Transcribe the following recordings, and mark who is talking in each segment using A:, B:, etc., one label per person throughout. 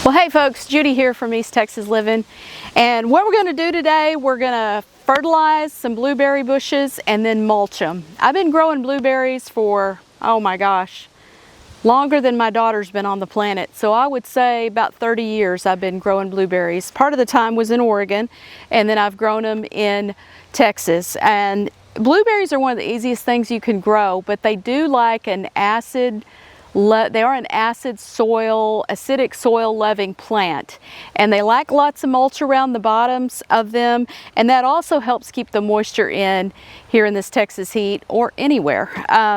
A: Well, hey folks, Judy here from East Texas Living, and what we're going to do today, we're going to fertilize some blueberry bushes and then mulch them. I've been growing blueberries for, oh my gosh, longer than my daughter's been on the planet. So I would say about 30 years I've been growing blueberries. Part of the time was in Oregon, and then I've grown them in Texas. And blueberries are one of the easiest things you can grow, but they do like an acid, they are an acid soil, acidic soil loving plant, and they like lots of mulch around the bottoms of them, and that also helps keep the moisture in here in this Texas heat or anywhere.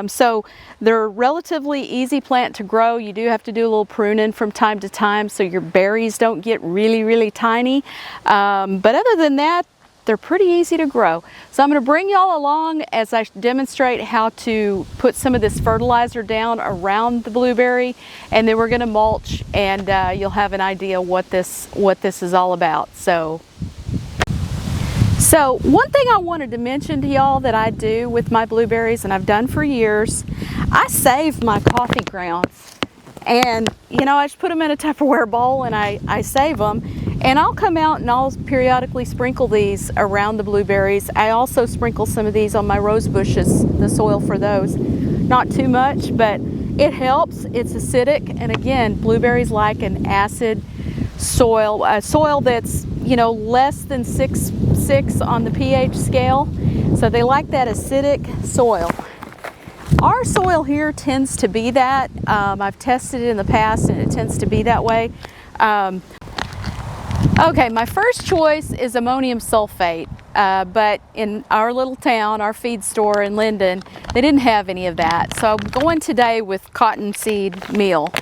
A: So they're a relatively easy plant to grow. You do have to do a little pruning from time to time so your berries don't get really tiny, but other than that, they're pretty easy to grow. So I'm going to bring y'all along as I demonstrate how to put some of this fertilizer down around the blueberry, and then we're going to mulch, and you'll have an idea what this is all about. So one thing I wanted to mention to y'all that I do with my blueberries, and I've done for years, I save my coffee grounds. And you know, I just put them in a Tupperware bowl and I save them. And I'll come out and I'll periodically sprinkle these around the blueberries. I also sprinkle some of these on my rose bushes, the soil for those. Not too much, but it helps. It's acidic, and again, blueberries like an acid soil, a soil that's, you know, less than 6 on the pH scale. So they like that acidic soil. Our soil here tends to be that. I've tested it in the past and it tends to be that way. Okay, my first choice is ammonium sulfate, but in our little town, our feed store in Linden, they didn't have any of that. So I'm going today with cottonseed meal.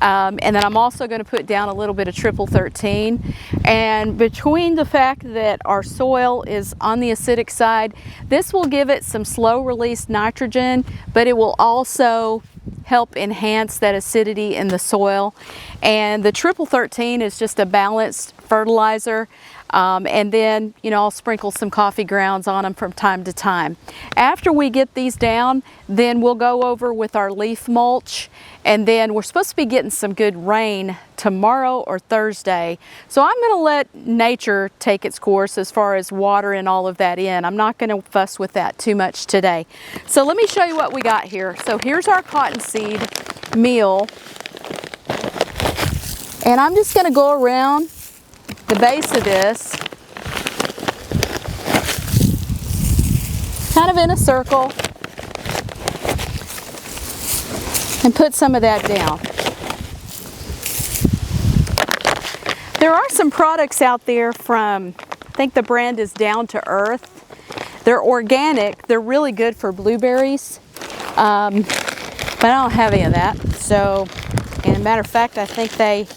A: And then I'm also going to put down a little bit of triple 13. And between the fact that our soil is on the acidic side, this will give it some slow release nitrogen, but it will also help enhance that acidity in the soil. And the triple 13 is just a balanced fertilizer. And then, you know, I'll sprinkle some coffee grounds on them from time to time. After we get these down, then we'll go over with our leaf mulch, and then we're supposed to be getting some good rain tomorrow or Thursday. So I'm going to let nature take its course as far as water and all of that in. I'm not going to fuss with that too much today. So let me show you what we got here. So here's our cottonseed meal, and I'm just going to go around the base of this, kind of in a circle, and put some of that down. There are some products out there from, I think the brand is Down to Earth. They're organic, they're really good for blueberries, but I don't have any of that. So, and a matter of fact, I think they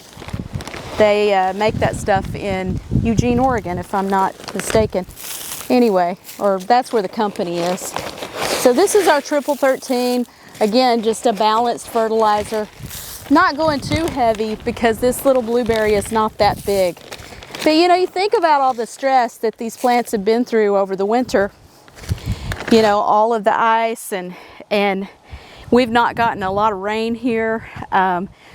A: make that stuff in Eugene, Oregon, if I'm not mistaken. Anyway, or that's where the company is. So this is our triple 13. Again, just a balanced fertilizer. Not going too heavy because this little blueberry is not that big. But you know, you think about all the stress that these plants have been through over the winter. You know, all of the ice, and we've not gotten a lot of rain here.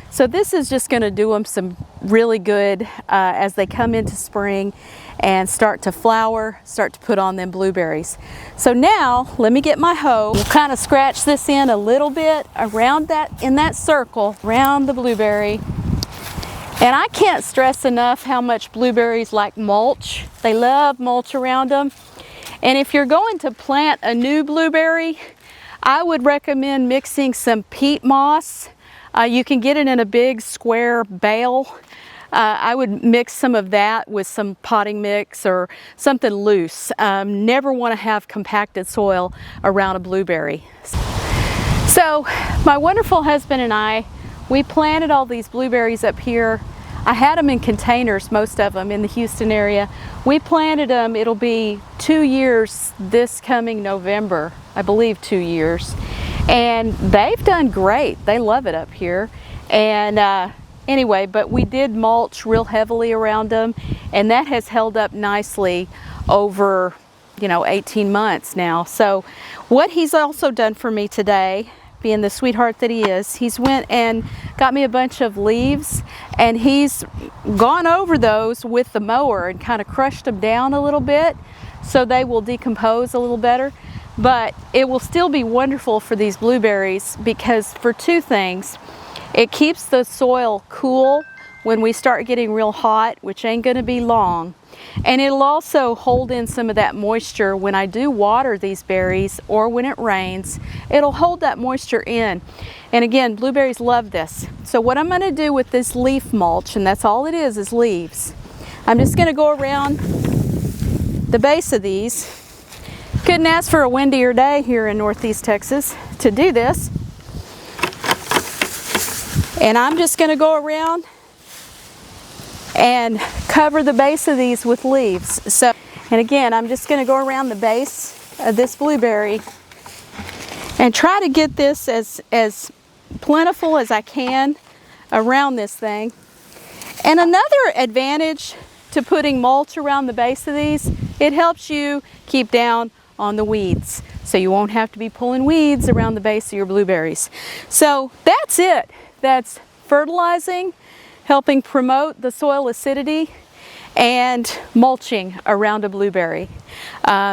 A: So this is just going to do them some really good as they come into spring and start to flower, start to put on them blueberries. So now let me get my hoe. We'll kind of scratch this in a little bit around that, in that circle around the blueberry. And I can't stress enough how much blueberries like mulch. They love mulch around them. And if you're going to plant a new blueberry, I would recommend mixing some peat moss. You can get it in a big square bale. I would mix some of that with some potting mix or something loose. Never want to have compacted soil around a blueberry. So my wonderful husband and I, we planted all these blueberries up here. I had them in containers, most of them in the Houston area. We planted them, it'll be 2 years this coming November, I believe 2 years. And they've done great. They love it up here. And anyway, but we did mulch real heavily around them, and that has held up nicely over, you know, 18 months now. So what he's also done for me today being the sweetheart that he is, he's went and got me a bunch of leaves, and he's gone over those with the mower and kind of crushed them down a little bit so they will decompose a little better. But it will still be wonderful for these blueberries because for two things. It keeps the soil cool when we start getting real hot, which ain't gonna be long. And it'll also hold in some of that moisture when I do water these berries or when it rains. It'll hold that moisture in. And again, blueberries love this. So what I'm gonna do with this leaf mulch, and that's all it is leaves. I'm just gonna go around the base of these. Couldn't ask for a windier day here in Northeast Texas to do this. And I'm just going to go around and cover the base of these with leaves. So, and again, I'm just going to go around the base of this blueberry and try to get this as plentiful as I can around this thing. And another advantage to putting mulch around the base of these, it helps you keep down on the weeds. So you won't have to be pulling weeds around the base of your blueberries. So that's it. That's fertilizing, helping promote the soil acidity, and mulching around a blueberry.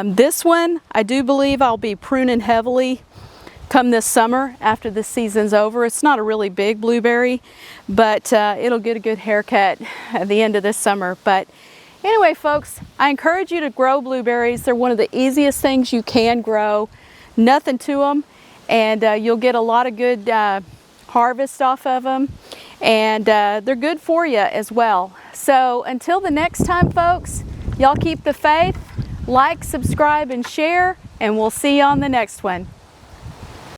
A: This one, I do believe I'll be pruning heavily come this summer after the season's over. It's not a really big blueberry, but it'll get a good haircut at the end of this summer. But anyway, folks, I encourage you to grow blueberries. They're one of the easiest things you can grow. Nothing to them, and you'll get a lot of good harvest off of them, and they're good for you as well. So until the next time, folks, y'all keep the faith, like, subscribe, and share, and we'll see you on the next one.